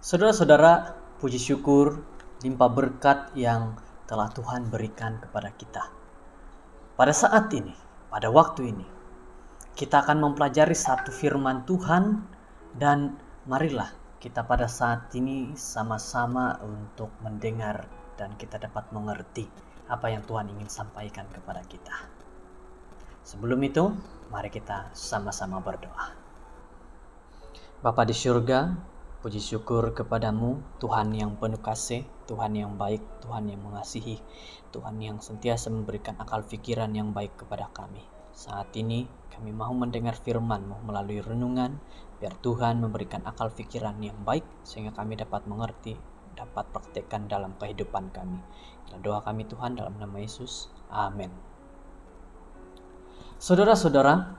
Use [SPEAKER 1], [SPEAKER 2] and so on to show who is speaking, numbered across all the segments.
[SPEAKER 1] Saudara-saudara, puji syukur, limpah berkat yang telah Tuhan berikan kepada kita. Pada saat ini, pada waktu ini, kita akan mempelajari satu firman Tuhan dan marilah kita pada saat ini sama-sama untuk mendengar dan kita dapat mengerti apa yang Tuhan ingin sampaikan kepada kita. Sebelum itu, mari kita sama-sama berdoa. Bapa di surga, puji syukur kepadamu, Tuhan yang penuh kasih, Tuhan yang baik, Tuhan yang mengasihi, Tuhan yang sentiasa memberikan akal pikiran yang baik kepada kami. Saat ini kami mau mendengar firman-Mu melalui renungan, biar Tuhan memberikan akal pikiran yang baik sehingga kami dapat mengerti, dapat praktekkan dalam kehidupan kami. Doa kami Tuhan dalam nama Yesus. Amin. Saudara-saudara,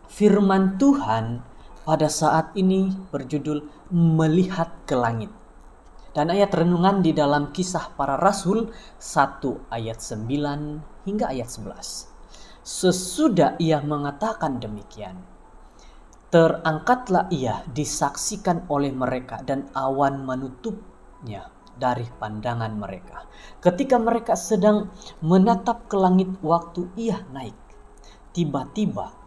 [SPEAKER 1] firman Tuhan pada saat ini berjudul Melihat ke Langit. Dan ayat renungan di dalam Kisah Para Rasul 1 ayat 9 hingga ayat 11. Sesudah ia mengatakan demikian, terangkatlah ia disaksikan oleh mereka dan awan menutupnya dari pandangan mereka. Ketika mereka sedang menatap ke langit waktu ia naik, tiba-tiba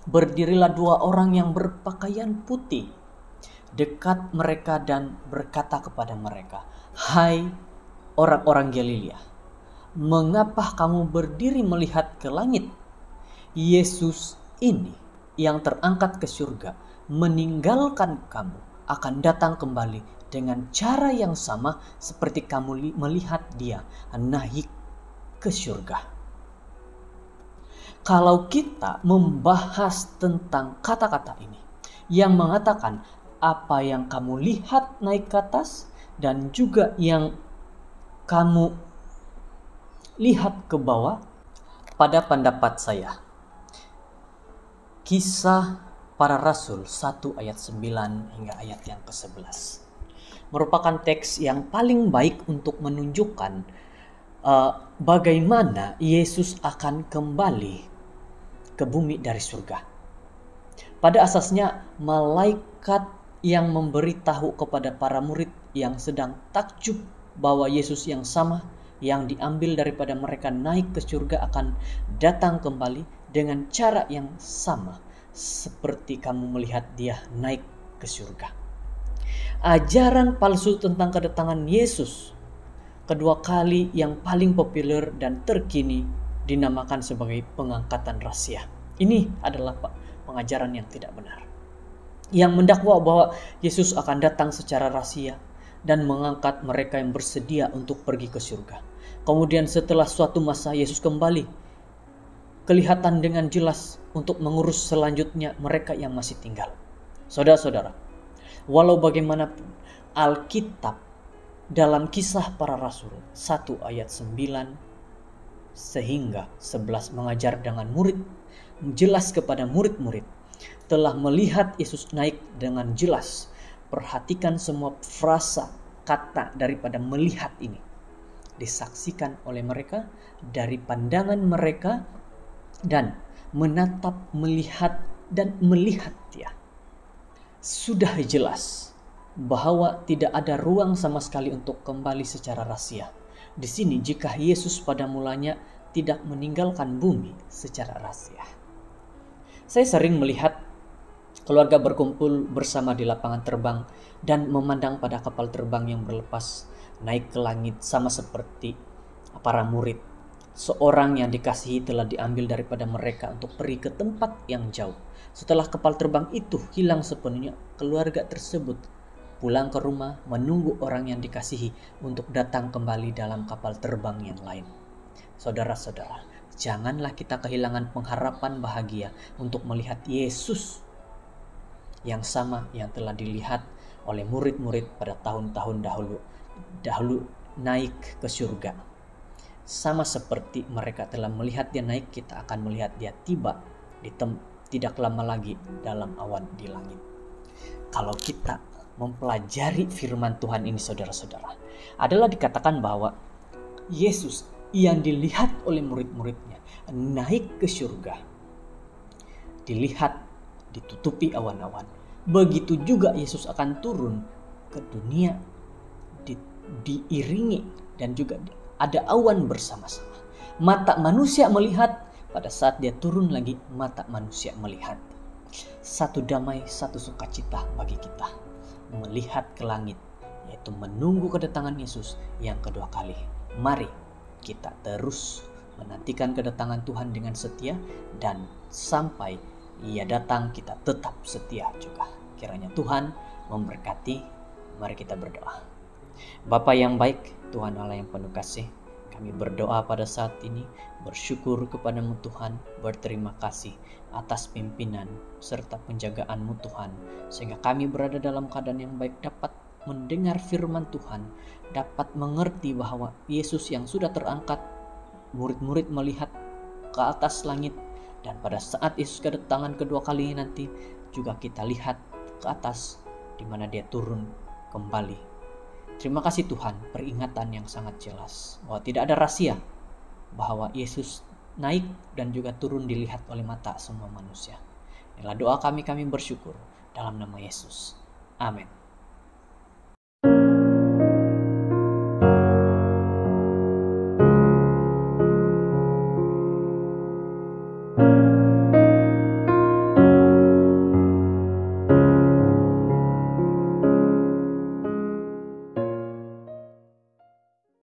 [SPEAKER 1] berdirilah dua orang yang berpakaian putih dekat mereka dan berkata kepada mereka, "Hai orang-orang Galilea, mengapa kamu berdiri melihat ke langit? Yesus ini yang terangkat ke surga meninggalkan kamu akan datang kembali dengan cara yang sama seperti kamu melihat dia naik ke surga." Kalau kita membahas tentang kata-kata ini yang mengatakan apa yang kamu lihat naik ke atas dan juga yang kamu lihat ke bawah, pada pendapat saya Kisah Para Rasul 1 ayat 9 hingga ayat yang ke-11 merupakan teks yang paling baik untuk menunjukkan bagaimana Yesus akan kembali ke bumi dari surga. Pada asasnya malaikat yang memberitahu kepada para murid yang sedang takjub bahwa Yesus yang sama yang diambil daripada mereka naik ke surga akan datang kembali dengan cara yang sama seperti kamu melihat dia naik ke surga. Ajaran palsu tentang kedatangan Yesus kedua kali yang paling populer dan terkini dinamakan sebagai pengangkatan rahasia. Ini adalah pengajaran yang tidak benar, yang mendakwa bahwa Yesus akan datang secara rahasia dan mengangkat mereka yang bersedia untuk pergi ke surga. Kemudian setelah suatu masa Yesus kembali kelihatan dengan jelas untuk mengurus selanjutnya mereka yang masih tinggal. Saudara-saudara, walau bagaimanapun Alkitab dalam Kisah Para Rasul 1 ayat 9 sehingga 11 mengajar dengan jelas kepada murid-murid telah melihat Yesus naik dengan jelas. Perhatikan semua frasa kata daripada melihat ini disaksikan oleh mereka dari pandangan mereka dan menatap, melihat dan melihat dia. Sudah jelas bahwa tidak ada ruang sama sekali untuk kembali secara rahasia. Di sini jika Yesus pada mulanya tidak meninggalkan bumi secara rahasia. Saya sering melihat keluarga berkumpul bersama di lapangan terbang dan memandang pada kapal terbang yang berlepas naik ke langit sama seperti para murid. Seorang yang dikasihi telah diambil daripada mereka untuk pergi ke tempat yang jauh. Setelah kapal terbang itu hilang sepenuhnya, keluarga tersebut pulang ke rumah menunggu orang yang dikasihi untuk datang kembali dalam kapal terbang yang lain. Saudara-saudara, janganlah kita kehilangan pengharapan bahagia untuk melihat Yesus yang sama yang telah dilihat oleh murid-murid pada tahun-tahun dahulu naik ke surga. Sama seperti mereka telah melihat dia naik, kita akan melihat dia tiba tidak lama lagi dalam awan di langit. Kalau kita mempelajari firman Tuhan ini, saudara-saudara, adalah dikatakan bahwa Yesus yang dilihat oleh murid-muridnya naik ke surga, dilihat ditutupi awan-awan. Begitu juga Yesus akan turun ke dunia diiringi dan juga ada awan bersama-sama. Mata manusia melihat, pada saat dia turun lagi mata manusia melihat. Satu damai, satu sukacita bagi kita melihat ke langit, yaitu menunggu kedatangan Yesus yang kedua kali. Mari kita terus menantikan kedatangan Tuhan dengan setia, dan sampai Ia datang kita tetap setia juga. Kiranya Tuhan memberkati. Mari kita berdoa. Bapa yang baik, Tuhan Allah yang penuh kasih, kami berdoa pada saat ini, bersyukur kepadamu Tuhan, berterima kasih atas pimpinan serta penjagaan-Mu Tuhan, sehingga kami berada dalam keadaan yang baik, dapat mendengar firman Tuhan, dapat mengerti bahwa Yesus yang sudah terangkat, murid-murid melihat ke atas langit, dan pada saat Yesus kedatangan kedua kali nanti juga kita lihat ke atas di mana Dia turun kembali. Terima kasih Tuhan, peringatan yang sangat jelas bahwa tidak ada rahasia bahwa Yesus naik dan juga turun dilihat oleh mata semua manusia. Inilah doa kami bersyukur dalam nama Yesus. Amin.